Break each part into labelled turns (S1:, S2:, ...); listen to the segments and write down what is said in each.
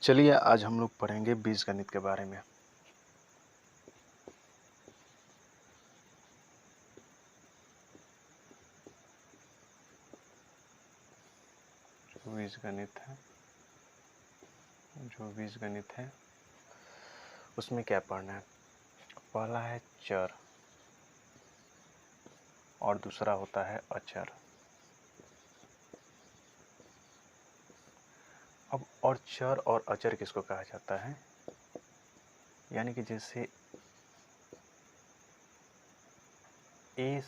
S1: चलिए आज हम लोग पढ़ेंगे बीजगणित के बारे में। जो बीजगणित है उसमें क्या पढ़ना है? पहला है चर और दूसरा होता है अचर। अब और चर और अचर किसको कहा जाता है? यानी कि जैसे ए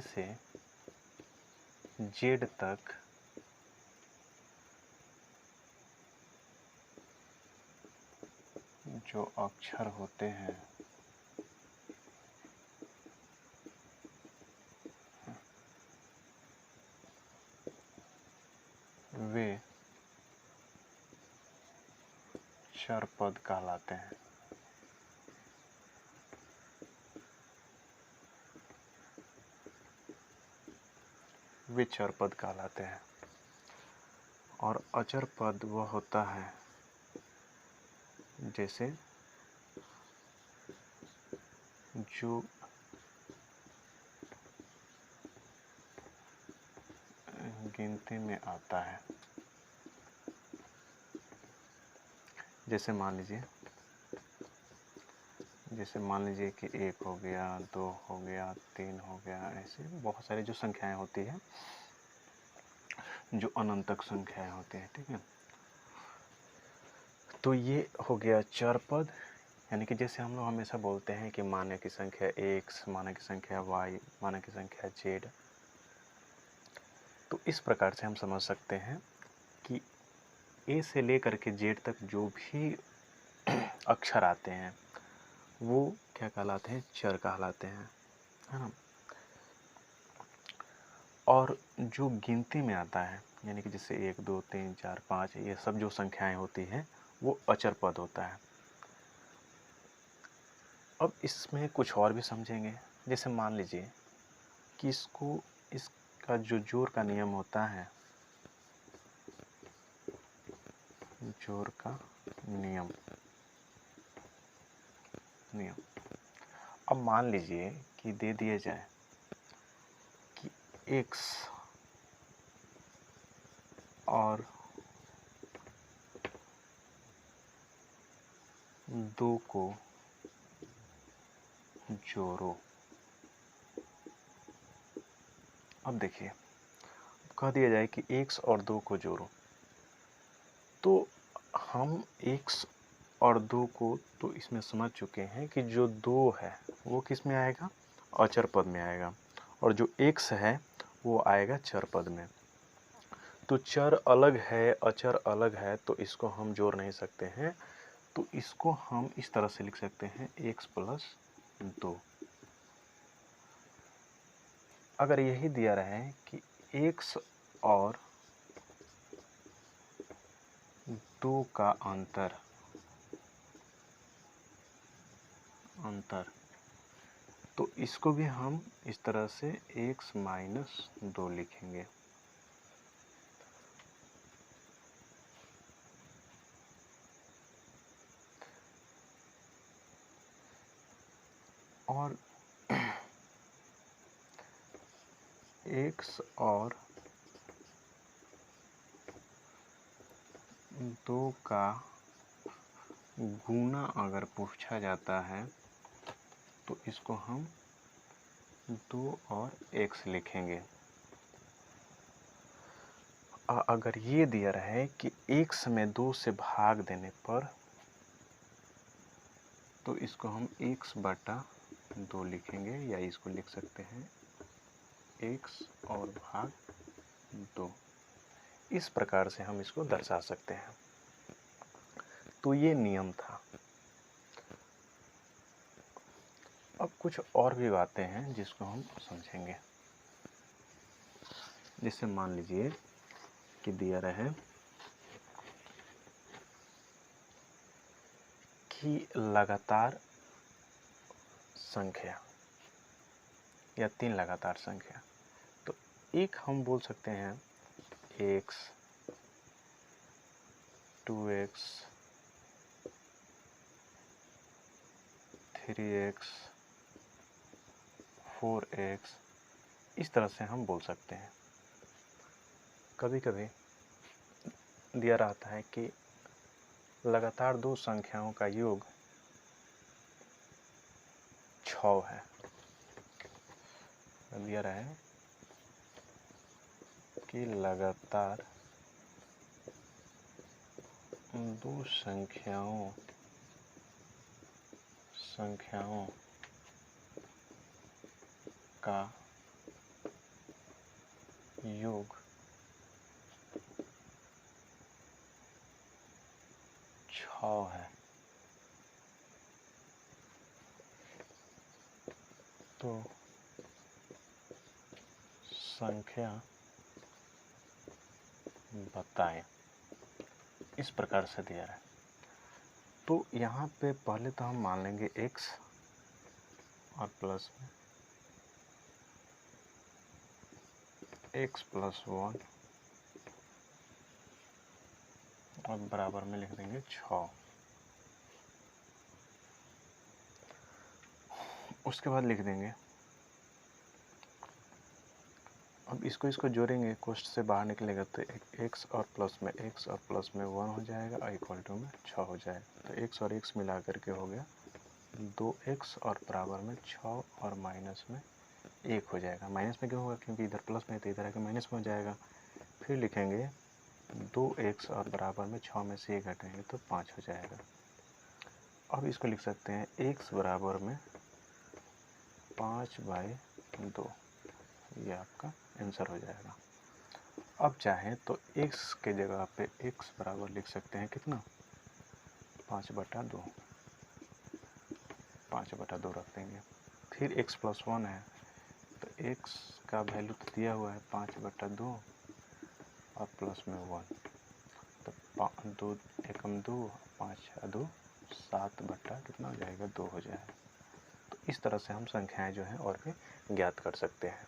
S1: से जेड तक जो अक्षर होते हैं वे चर पद कहलाते हैं। वे चर पद कहलाते हैं और अचर पद वह होता है जैसे जो गिनती में आता है। जैसे मान लीजिए कि 1 हो गया, 2 हो गया, 3 हो गया, ऐसे बहुत सारी जो संख्याएं होती है, जो अनंतक संख्याएं होती हैं, ठीक है। तो ये हो गया चर पद, यानी कि जैसे हम लोग हमेशा बोलते हैं कि माने की संख्या x, माने की संख्या y, माने की संख्या z। तो इस प्रकार से हम समझ सकते हैं कि a से लेकर के z तक जो भी अक्षर आते हैं वो क्या कहलाते हैं? चर कहलाते हैं, है ना। और जो गिनती में आता है, यानी कि जैसे 1, 2, 3, 4, 5, ये सब जो संख्याएं होती हैं वो अचर पद होता है। अब इसमें कुछ और भी समझेंगे। जैसे मान लीजिए कि इसका जो जोड़ का नियम होता है, जोड़ का नियम। अब मान लीजिए कि दे दिया जाए कि x और 2 को जोड़ो। अब देखिए, कह दिया जाए कि x और 2 को जोड़ो, तो हम x और 2 को तो इसमें समझ चुके हैं कि जो 2 है वो किस में आएगा? अचर पद में आएगा, और जो x है वो आएगा चर पद में। तो चर अलग है, अचर अलग है, तो इसको हम जोड़ नहीं सकते हैं। तो इसको हम इस तरह से लिख सकते हैं x + 2। अगर यही दिया रहे कि x और 2 का अंतर, तो इसको भी हम इस तरह से x - 2 लिखेंगे। और x और 2 का गुना अगर पूछा जाता है तो इसको हम 2 और x लिखेंगे। अगर ये दिया रहे कि x में 2 से भाग देने पर, तो इसको हम x/2 लिखेंगे, या इसको लिख सकते हैं x और भाग 2। इस प्रकार से हम इसको दर्शा सकते हैं। तो ये नियम था। अब कुछ और भी बातें हैं जिसको हम समझेंगे। जैसे मान लीजिए कि दिया रहे कि लगातार संख्या या 3 लगातार संख्या, तो एक हम बोल सकते हैं x, 2x 3x 4x, इस तरह से हम बोल सकते हैं। कभी कभी दिया रहता है कि लगातार दो संख्याओं का योग 6 है। दिया रहा है कि लगातार दो संख्याओं का योग 6 है। तो संख्या बताएं, इस प्रकार से दिया है। तो यहाँ पे पहले तो हम मान लेंगे x और प्लस में x + 1 और बराबर में लिख देंगे 6। उसके बाद लिख देंगे, अब इसको जोड़ेंगे, कोष्ठ से बाहर निकलेगा तो x और प्लस में 1 हो जाएगा और इक्वल टू में 6 हो जाएगा। तो x और x मिला करके हो गया 2x और बराबर में 6 और माइनस में 1 हो जाएगा। माइनस में क्यों होगा? क्योंकि इधर प्लस में तो इधर आके माइनस में हो जाएगा। फिर लिखेंगे 2x और बराबर में 6 में से 1 घटाएंगे तो 5 हो जाएगा। अब इसको लिख सकते हैं x बराबर में 5/2, ये आपका आंसर हो जाएगा। अब चाहें तो x के जगह पे x बराबर लिख सकते हैं कितना, 5/2, 5/2 रख देंगे। फिर x + 1 है तो x का वैल्यू तो दिया हुआ है 5/2 और प्लस में 1, तो 2 एकम 2, 5×2 7 कितना हो जाएगा, 2 हो जाएगा। तो इस तरह से हम संख्याएं जो हैं और भी ज्ञात कर सकते हैं।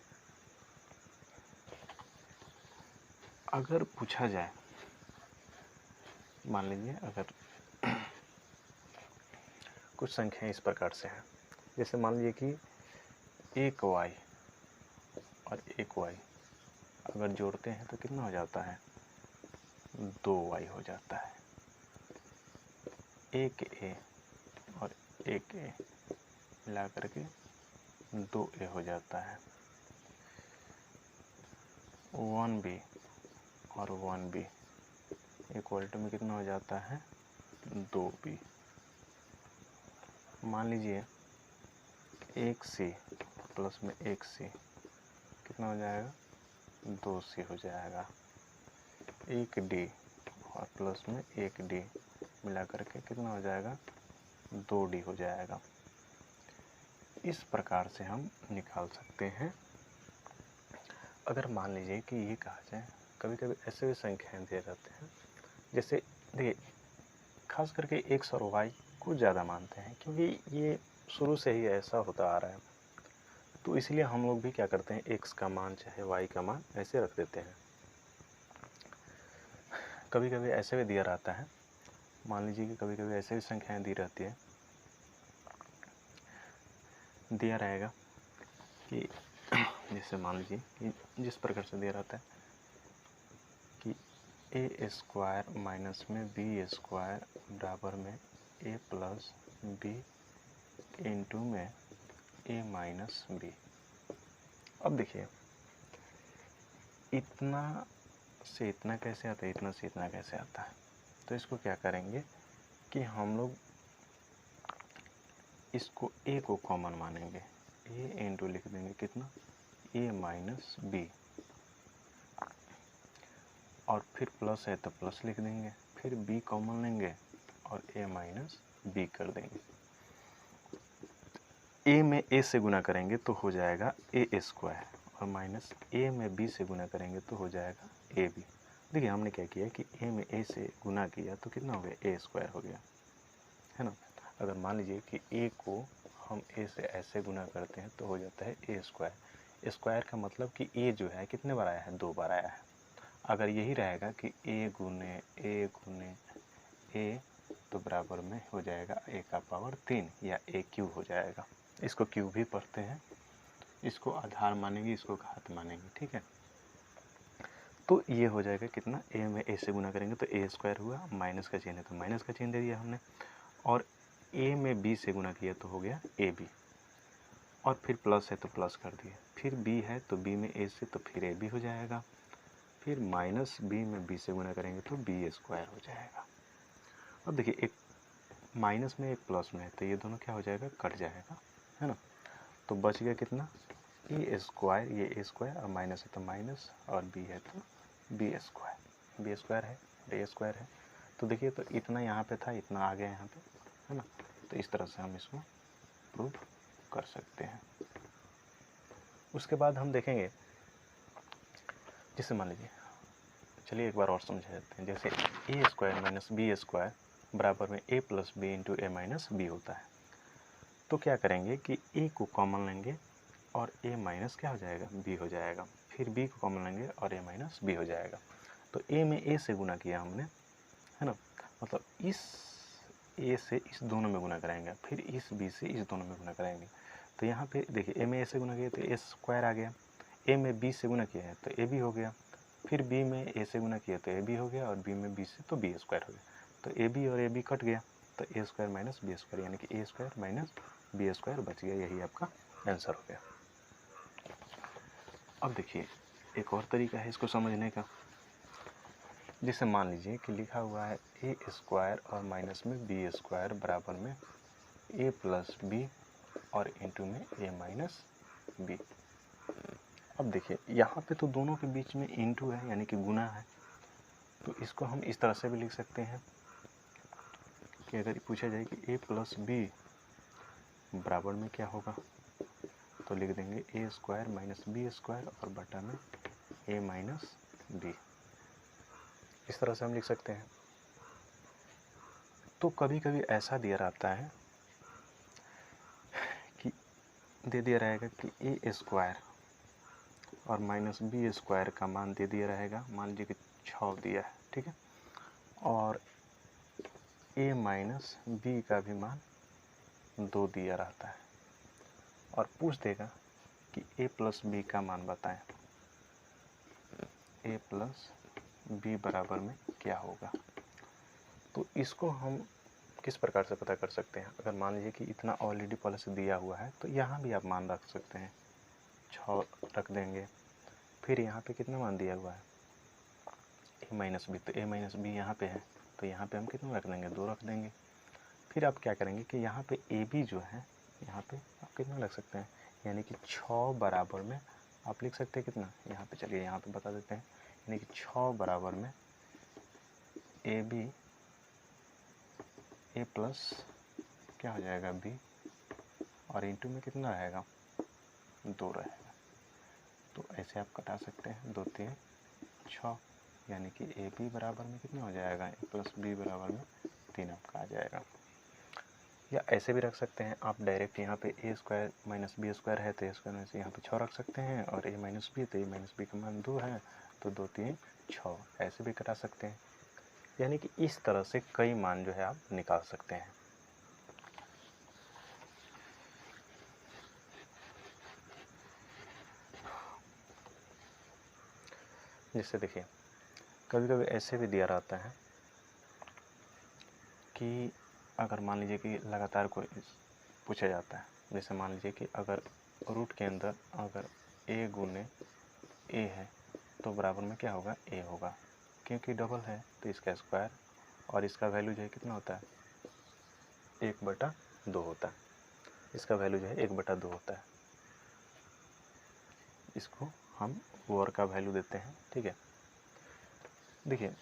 S1: अगर पूछा जाए, मान लीजिए अगर कुछ संख्याएं इस प्रकार से हैं, जैसे मान लीजिए कि 1y और 1y अगर जोड़ते हैं तो कितना हो जाता है, 2y हो जाता है। 1a और 1a मिला करके 2a हो जाता है। 1b और 1b इक्वल टू में कितना हो जाता है, 2b। मान लीजिए 1c प्लस में 1c कितना हो जाएगा, 2c हो जाएगा। 1d और प्लस में 1d मिला करके कितना हो जाएगा, 2d हो जाएगा। इस प्रकार से हम निकाल सकते हैं। अगर मान लीजिए कि ये कहा जाए, कभी कभी ऐसे भी संख्याएं दे जाते हैं, जैसे देखिए खास करके x और y को ज़्यादा मानते हैं क्योंकि ये शुरू से ही ऐसा होता आ रहा है। तो इसलिए हम लोग भी क्या करते हैं, x का मान चाहे y का मान ऐसे रख देते हैं। कभी कभी ऐसे भी दिया रहता है, मान लीजिए कि कभी कभी ऐसे भी संख्याएं दी रहती है, दिया रहेगा कि जैसे मान लीजिए कि जिस प्रकार से दिया रहता है कि a² माइनस में b² बराबर में a प्लस b इंटू में a माइनस b। अब देखिए इतना से इतना कैसे आता है, इतना से इतना कैसे आता है। तो इसको क्या करेंगे कि हम लोग इसको a को कॉमन मानेंगे, a इंटू लिख देंगे कितना, a माइनस b, और फिर प्लस है तो प्लस लिख देंगे, फिर b कॉमन लेंगे और a माइनस b कर देंगे। a में a से गुना करेंगे तो हो जाएगा a² और माइनस a में b से गुना करेंगे तो हो जाएगा ab। देखिए हमने क्या किया कि a में a से गुना किया तो कितना हो गया, a² हो गया, है ना। अगर मान लीजिए कि a को हम a से ऐसे गुना करते हैं तो हो जाता है a²। स्क्वायर का मतलब कि a जो है कितने बार आया है, 2 बार आया है। अगर यही रहेगा कि a गुने ए तो बराबर में हो जाएगा a का पावर 3 या a क्यूब हो जाएगा। इसको क्यूब भी पढ़ते हैं, इसको आधार मानेंगे, इसको घात मानेंगे, ठीक है। तो ये हो जाएगा कितना, a में a से गुना करेंगे तो a स्क्वायर हुआ, माइनस का चिन्ह है तो माइनस का चिन्ह दे दिया हमने, और a में b से गुना किया तो हो गया ab, और फिर प्लस है तो प्लस कर दिए, फिर b है तो b में a से तो फिर ab हो जाएगा, फिर माइनस b में b से गुना करेंगे तो b स्क्वायर हो जाएगा। अब देखिए एक माइनस में एक प्लस में है तो ये दोनों क्या हो जाएगा, कट जाएगा, है ना। तो बच गया कितना, ए स्क्वायर, ये ए स्क्वायर और माइनस है तो माइनस, और बी है तो बी स्क्वायर, बी स्क्वायर है और ए स्क्वायर है। तो देखिए तो इतना यहाँ पे था, इतना आ गया यहाँ पे, है ना। तो इस तरह से हम इसको प्रूव कर सकते हैं। उसके बाद हम देखेंगे, जैसे मान लीजिए, चलिए एक बार और समझा देते हैं। जैसे ए स्क्वायर माइनस बी स्क्वायर बराबर में ए प्लस बी इंटू ए माइनस बी होता है। तो क्या करेंगे कि ए को कॉमन लेंगे और a माइनस क्या हो जाएगा, b हो जाएगा, फिर b को कॉमन लेंगे और a माइनस b हो जाएगा। तो a में a से गुना किया हमने, है ना, मतलब इस a से इस दोनों में गुना कराएंगे, फिर इस b से इस दोनों में गुना कराएंगे। तो यहाँ पे देखिए a में a से गुना किया तो a स्क्वायर आ गया, a में b से गुना किया है तो a b हो गया, फिर b में a से गुना किया तो a b हो गया, और b में b से तो b स्क्वायर हो गया। तो a b और a b कट गया तो a square minus b square, यानी कि a square minus b square बच गया, यही आपका आंसर हो गया। अब देखिए एक और तरीका है इसको समझने का। जैसे मान लीजिए कि लिखा हुआ है ए स्क्वायर और माइनस में बी स्क्वायर बराबर में ए प्लस बी और इंटू में ए माइनस बी। अब देखिए यहाँ पे तो दोनों के बीच में इंटू है, यानी कि गुना है, तो इसको हम इस तरह से भी लिख सकते हैं कि अगर पूछा जाए कि ए प्लस बी बराबर में क्या होगा, तो लिख देंगे ए स्क्वायर माइनस बी स्क्वायर और बटा में ए माइनस बी। इस तरह से हम लिख सकते हैं। तो कभी कभी ऐसा दिया रहता है कि दे दिया रहेगा कि ए स्क्वायर और माइनस बी स्क्वायर का मान दे दिया रहेगा, मान लीजिए कि 6 दिया है, ठीक है, और ए माइनस बी का भी मान 2 दिया रहता है, और पूछ देगा कि ए प्लस बी का मान बताएं, ए प्लस बी बराबर में क्या होगा। तो इसको हम किस प्रकार से पता कर सकते हैं, अगर मान लीजिए कि इतना ऑलरेडी पहले से दिया हुआ है तो यहाँ भी आप मान रख सकते हैं, 6 रख देंगे, फिर यहाँ पे कितना मान दिया हुआ है ए माइनस बी, तो ए माइनस बी यहाँ पे है तो यहाँ पे हम कितना रख देंगे, 2 रख देंगे। फिर आप क्या करेंगे कि यहाँ पे ए बी जो है यहाँ पे आप कितना रख सकते हैं, यानी कि 6 बराबर में आप लिख सकते हैं कितना, यहाँ पे चलिए यहाँ पे बता देते हैं, यानी कि 6 बराबर में ए बी ए प्लस क्या हो जाएगा बी, और इंटू में कितना रहेगा, 2 रहेगा। तो ऐसे आप कटा सकते हैं, 2 3 6, यानी कि ए बी बराबर में कितना हो जाएगा, ए प्लस बी बराबर में 3 आपका आ जाएगा। या ऐसे भी रख सकते हैं आप डायरेक्ट, यहाँ पे ए स्क्वायर माइनस बी स्क्वायर है तो ए स्क्वायर में से यहाँ पे 6 रख सकते हैं, और ए माइनस बी तो ए माइनस बी का मान 2 है तो 2 3 6, ऐसे भी कटा सकते हैं। यानी कि इस तरह से कई मान जो है आप निकाल सकते हैं। जैसे देखिए कभी कभी ऐसे भी दिया रहता है कि अगर मान लीजिए कि लगातार कोई पूछा जाता है, जैसे मान लीजिए कि अगर रूट के अंदर अगर a गुने a है तो बराबर में क्या होगा, a होगा, क्योंकि डबल है तो इसका स्क्वायर, और इसका वैल्यू जो है कितना होता है, 1/2 होता है, इसका वैल्यू जो है 1/2 होता है। इसको हम वर्ग का वैल्यू देते हैं, ठीक है। देखिए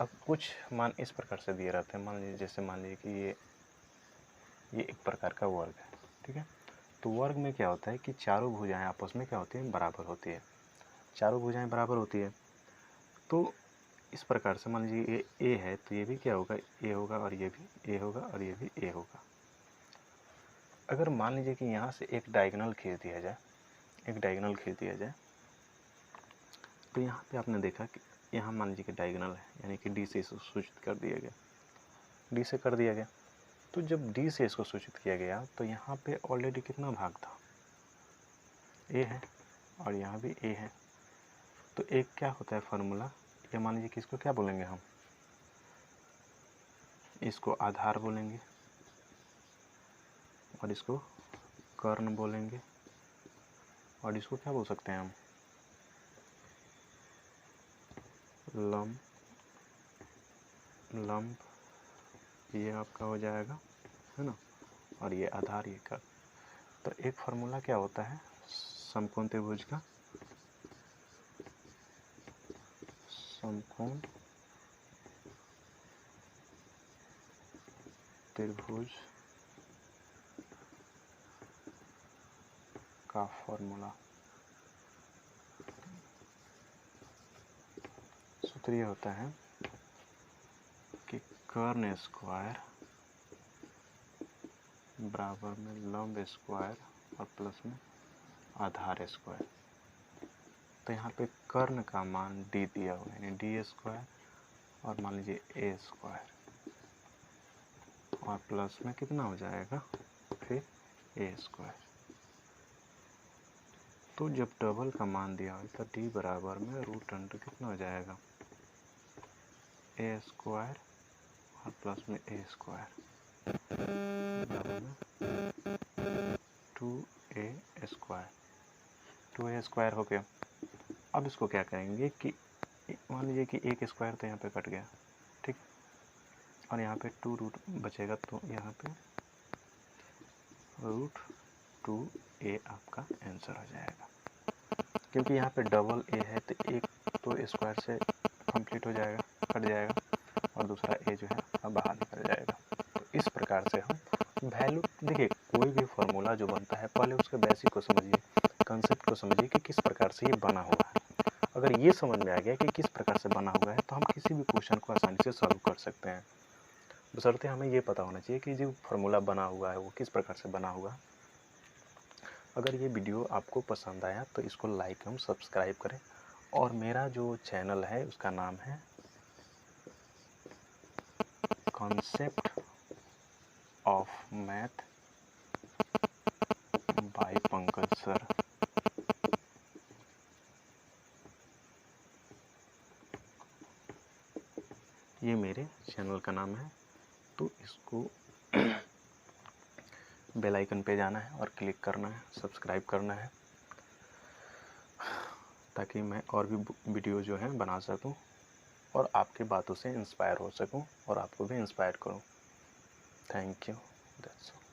S1: अब कुछ मान इस प्रकार से दिए रहते हैं, मान लीजिए जैसे मान लीजिए कि ये एक प्रकार का वर्ग है, ठीक है। तो वर्ग में क्या होता है कि चारों भुजाएं आपस में क्या होती हैं, बराबर होती है, चारों भुजाएं बराबर होती है। तो इस प्रकार से मान लीजिए ये ए है तो ये भी क्या होगा, ए होगा, और ये भी ए होगा, और ये भी ए होगा। अगर मान लीजिए कि यहाँ से एक डायगोनल खींच दिया जाए, एक डायगोनल खींच दिया जाए, तो यहाँ पे आपने देखा कि यहाँ मान लीजिए कि डायगोनल है, यानी कि डी से सूचित कर दिया गया। डी से कर दिया गया। तो जब डी से इसको सूचित किया गया तो यहाँ पे ऑलरेडी कितना भाग था, ए है, और यहाँ भी ए है। तो एक क्या होता है फार्मूला, ये मान लीजिए कि इसको क्या बोलेंगे हम, इसको आधार बोलेंगे और इसको कर्ण बोलेंगे, और इसको क्या बोल सकते हैं हम, लंब, ये आपका हो जाएगा, है ना, और ये आधार, ये कर। तो एक फार्मूला क्या होता है समकोण त्रिभुज का, समकोण त्रिभुज का फॉर्मूला, सूत्र ये होता है कि कर्ण स्क्वायर बराबर में लंब स्क्वायर और प्लस में आधार स्क्वायर। तो यहाँ पे कर्ण का मान डी दिया हुआ है, यानी डी स्क्वायर और मान लीजिए ए स्क्वायर, और प्लस में कितना हो जाएगा फिर ए स्क्वायर। तो जब डबल का मान दिया हो तो डी बराबर में रूट अंडर कितना हो जाएगा, ए स्क्वायर और प्लस में ए स्क्वायर बराबर में 2a स्क्वायर, 2a स्क्वायर हो गया। अब इसको क्या करेंगे कि मान लीजिए कि एक स्क्वायर तो यहाँ पे कट गया, ठीक, और यहाँ पे 2 रूट बचेगा, तो यहाँ पे रूट 2a आपका आंसर हो जाएगा। क्योंकि यहाँ पे डबल ए है तो एक तो स्क्वायर से कंप्लीट हो जाएगा, कट जाएगा, और दूसरा ए जो है आपका बाहर निकल जाएगा। तो इस प्रकार से हम वैल्यू, देखिए कोई भी फार्मूला जो बनता है पहले उसके बेसिक को समझिए, कंसेप्ट को समझिए कि किस प्रकार से ये बना हुआ है। अगर ये समझ में आ गया कि किस प्रकार से बना हुआ है तो हम किसी भी क्वेश्चन को आसानी से सॉल्व कर सकते हैं। बशर्ते हमें ये पता होना चाहिए कि जो फार्मूला बना हुआ है वो किस प्रकार से बना हुआ है। अगर ये वीडियो आपको पसंद आया तो इसको लाइक एवं सब्सक्राइब करें, और मेरा जो चैनल है उसका नाम है concept of math bye Pankaj sir. ये मेरे चैनल का नाम है, तो इसको बेल आइकन पे जाना है और क्लिक करना है, सब्सक्राइब करना है, ताकि मैं और भी वीडियो जो है बना सकूं और आपकी बातों से इंस्पायर हो सकूं और आपको भी इंस्पायर करूं। Thank you, that's all.